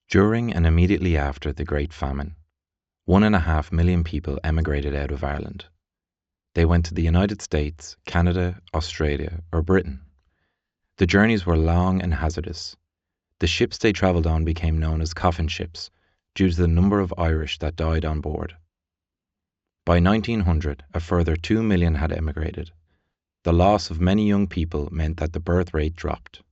During and immediately after the Great Famine, 1.5 million people emigrated out of Ireland. They went to the United States, Canada, Australia, or Britain. The journeys were long and hazardous. The ships they travelled on became known as coffin ships due to the number of Irish that died on board. By 1900, a further 2 million had emigrated. The loss of many young people meant that the birth rate dropped.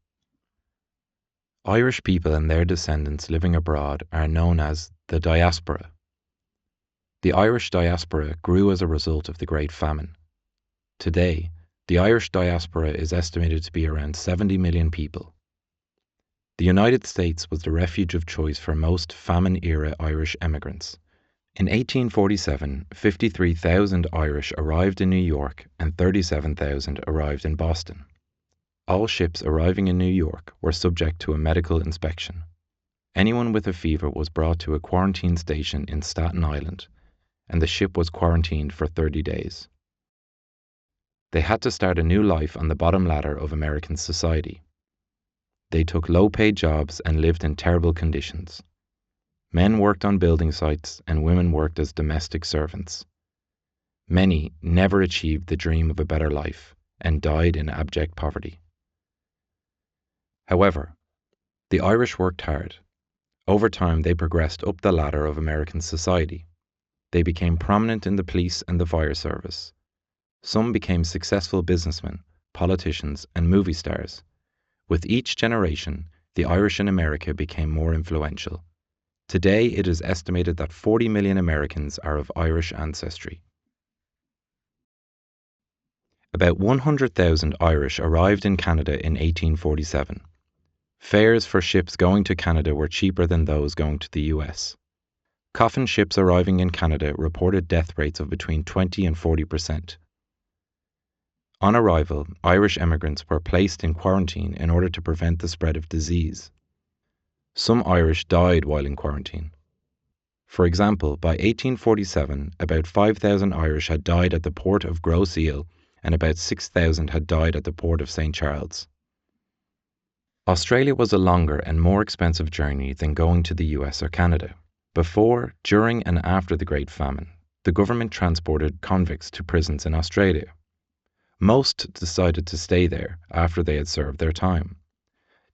Irish people and their descendants living abroad are known as the diaspora. The Irish diaspora grew as a result of the Great Famine. Today, the Irish diaspora is estimated to be around 70 million people. The United States was the refuge of choice for most famine-era Irish emigrants. In 1847, 53,000 Irish arrived in New York and 37,000 arrived in Boston. All ships arriving in New York were subject to a medical inspection. Anyone with a fever was brought to a quarantine station in Staten Island, and the ship was quarantined for 30 days. They had to start a new life on the bottom ladder of American society. They took low-paid jobs and lived in terrible conditions. Men worked on building sites and women worked as domestic servants. Many never achieved the dream of a better life and died in abject poverty. However, the Irish worked hard. Over time, they progressed up the ladder of American society. They became prominent in the police and the fire service. Some became successful businessmen, politicians, and movie stars. With each generation, the Irish in America became more influential. Today, it is estimated that 40 million Americans are of Irish ancestry. About 100,000 Irish arrived in Canada in 1847. Fares for ships going to Canada were cheaper than those going to the US. Coffin ships arriving in Canada reported death rates of between 20 and 40%. On arrival, Irish emigrants were placed in quarantine in order to prevent the spread of disease. Some Irish died while in quarantine. For example, by 1847, about 5,000 Irish had died at the port of Grosse Ile and about 6,000 had died at the port of St. Charles. Australia was a longer and more expensive journey than going to the US or Canada. Before, during and after the Great Famine, the government transported convicts to prisons in Australia. Most decided to stay there after they had served their time.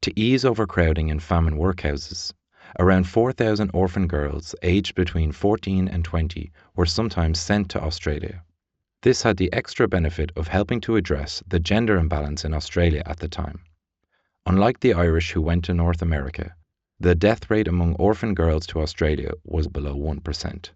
To ease overcrowding in famine workhouses, around 4,000 orphan girls aged between 14 and 20 were sometimes sent to Australia. This had the extra benefit of helping to address the gender imbalance in Australia at the time. Unlike the Irish who went to North America, the death rate among orphan girls to Australia was below 1%.